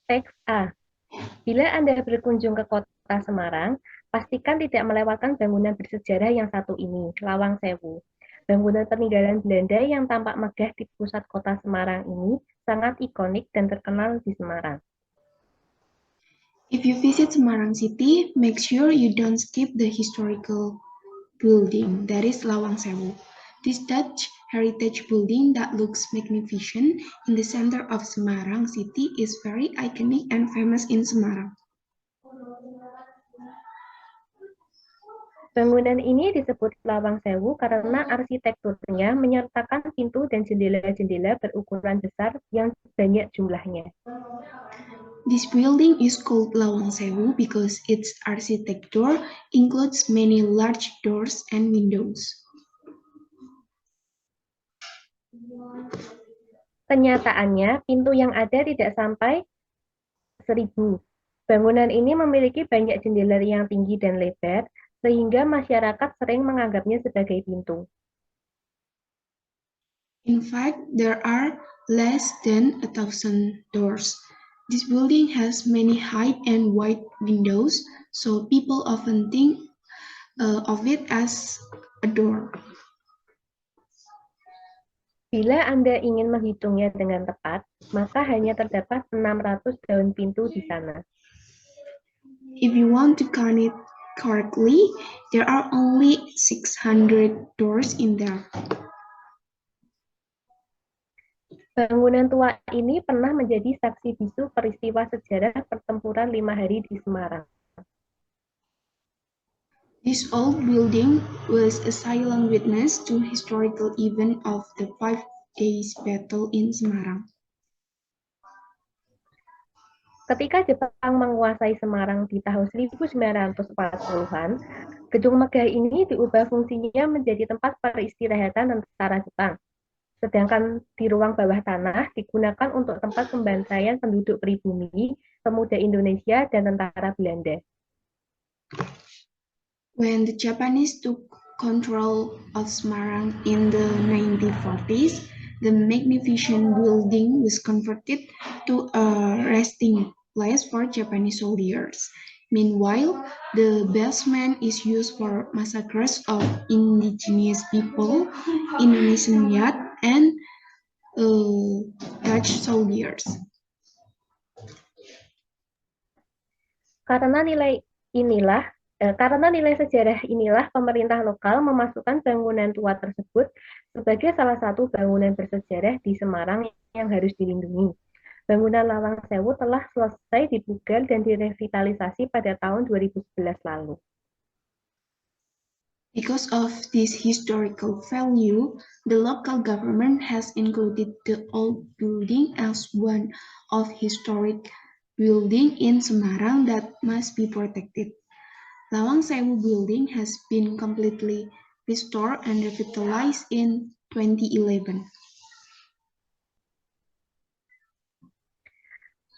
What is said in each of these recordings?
Teks A. Bila Anda berkunjung ke kota Semarang, pastikan tidak melewatkan bangunan bersejarah yang satu ini, Lawang Sewu. Bangunan peninggalan Belanda yang tampak megah di pusat kota Semarang ini sangat ikonik dan terkenal di Semarang. If you visit Semarang City, make sure you don't skip the historical building, that is Lawang Sewu. This Dutch heritage building that looks magnificent in the center of Semarang City is very iconic and famous in Semarang. Bangunan ini disebut Lawang Sewu karena arsitekturnya menyertakan pintu dan jendela-jendela berukuran besar yang banyak jumlahnya. This building is called Lawang Sewu because its architecture includes many large doors and windows. Kenyataannya, pintu yang ada tidak sampai 1.000. Bangunan ini memiliki banyak jendela yang tinggi dan lebar, sehingga masyarakat sering menganggapnya sebagai pintu. In fact, there are less than 1,000 doors. This building has many high and wide windows, so people often think of it as a door. Bila Anda ingin menghitungnya dengan tepat, maka hanya terdapat 600 daun pintu di sana. If you want to count it correctly, there are only 600 doors in there. Bangunan tua ini pernah menjadi saksi bisu peristiwa sejarah pertempuran 5 hari di Semarang. This old building was a silent witness to historical event of the 5 days battle in Semarang. Ketika Jepang menguasai Semarang di tahun 1940-an, gedung megah ini diubah fungsinya menjadi tempat peristirahatan tentara Jepang. Sedangkan di ruang bawah tanah digunakan untuk tempat pembantaian penduduk pribumi, pemuda Indonesia, dan tentara Belanda. When the Japanese took control of Semarang in the 1940s, the magnificent building was converted to a resting place for Japanese soldiers. Meanwhile, the basement is used for massacres of indigenous people, Indonesian youth, and Dutch soldiers. Karena nilai sejarah inilah, pemerintah lokal memasukkan bangunan tua tersebut sebagai salah satu bangunan bersejarah di Semarang yang harus dilindungi. Bangunan Lawang Sewu telah selesai dipugar dan direvitalisasi pada tahun 2011 lalu. Because of this historical value, the local government has included the old building as one of historic building in Semarang that must be protected. Lawang Sewu building has been completely restored and revitalized in 2011.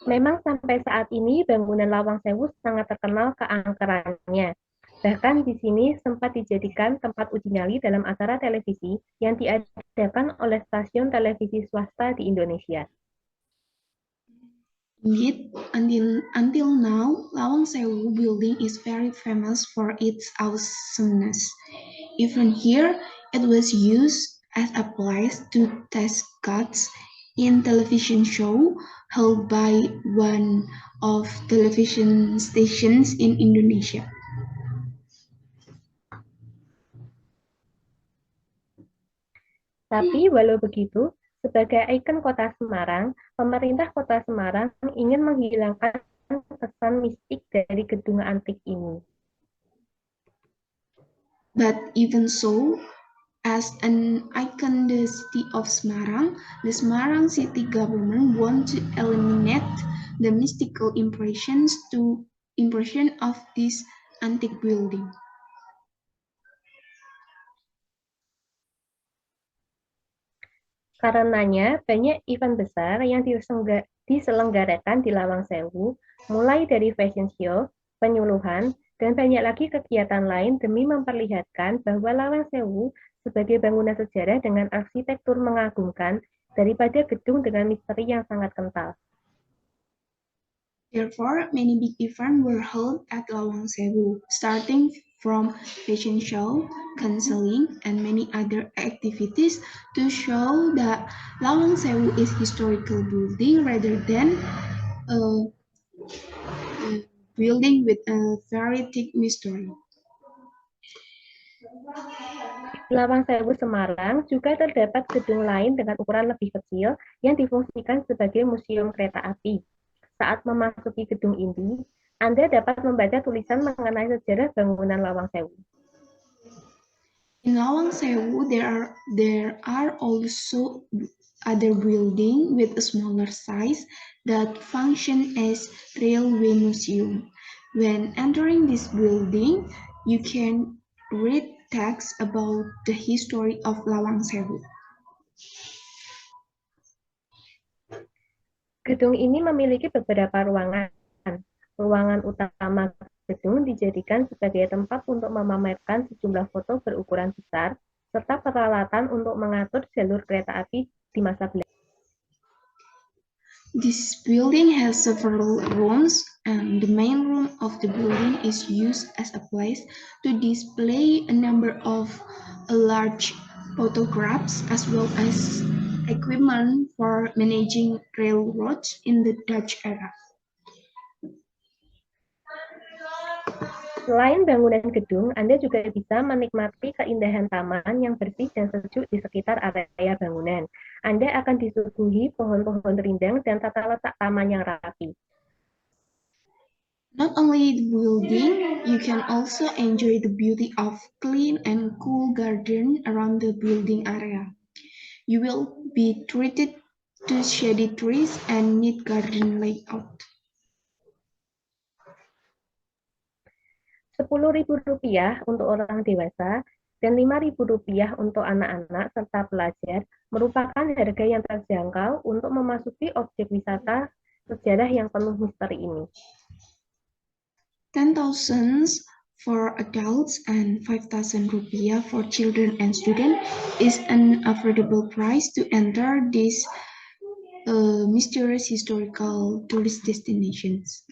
Memang sampai saat ini bangunan Lawang Sewu sangat terkenal keangkerannya. Bahkan di sini sempat dijadikan tempat uji nyali dalam acara televisi yang diadakan oleh stasiun televisi swasta di Indonesia. Indeed, until now, Lawang Sewu building is very famous for its awesomeness. Even here, it was used as a place to test gods in television show held by one of television stations in Indonesia. Tapi walau begitu, sebagai ikon kota Semarang, pemerintah kota Semarang ingin menghilangkan kesan mistik dari gedung antik ini. But even so, as an icon the city of Semarang, the Semarang city government want to eliminate the mystical impression of this antique building. Karenanya, banyak event besar yang diselenggarakan di Lawang Sewu, mulai dari fashion show, penyuluhan, Dan banyak lagi kegiatan lain demi memperlihatkan bahwa Lawang Sewu sebagai bangunan sejarah dengan arsitektur mengagumkan daripada gedung dengan misteri yang sangat kental. Therefore, many big events were held at Lawang Sewu, starting from fashion show, counseling, and many other activities to show that Lawang Sewu is historical building rather than a building with a very thick mystery. Di Lawang Sewu Semarang juga terdapat gedung lain dengan ukuran lebih kecil yang difungsikan sebagai museum kereta api. Saat memasuki gedung ini, Anda dapat membaca tulisan mengenai sejarah bangunan Lawang Sewu. In Lawang Sewu, there are also other buildings with a smaller size that function as railway museum. When entering this building, you can read text about the history of Lawang Sewu. Gedung ini memiliki beberapa ruangan. Ruangan utama gedung dijadikan sebagai tempat untuk memamerkan sejumlah foto berukuran besar serta peralatan untuk mengatur jalur kereta api di masa Belanda. This building has several rooms, and the main room of the building is used as a place to display a number of large photographs as well as equipment for managing railroads in the Dutch era. Selain bangunan gedung, Anda juga bisa menikmati keindahan taman yang bersih dan sejuk di sekitar area bangunan. Anda akan disuguhi pohon-pohon rindang dan tata letak taman yang rapi. Not only the building, you can also enjoy the beauty of clean and cool garden around the building area. You will be treated to shady trees and neat garden layout. Rp10.000 untuk orang dewasa dan Rp5.000 untuk anak-anak serta pelajar merupakan harga yang terjangkau untuk memasuki objek wisata sejarah yang penuh misteri ini. 10,000 for adults and Rp5,000 for children and students is an affordable price to enter these mysterious historical tourist destinations.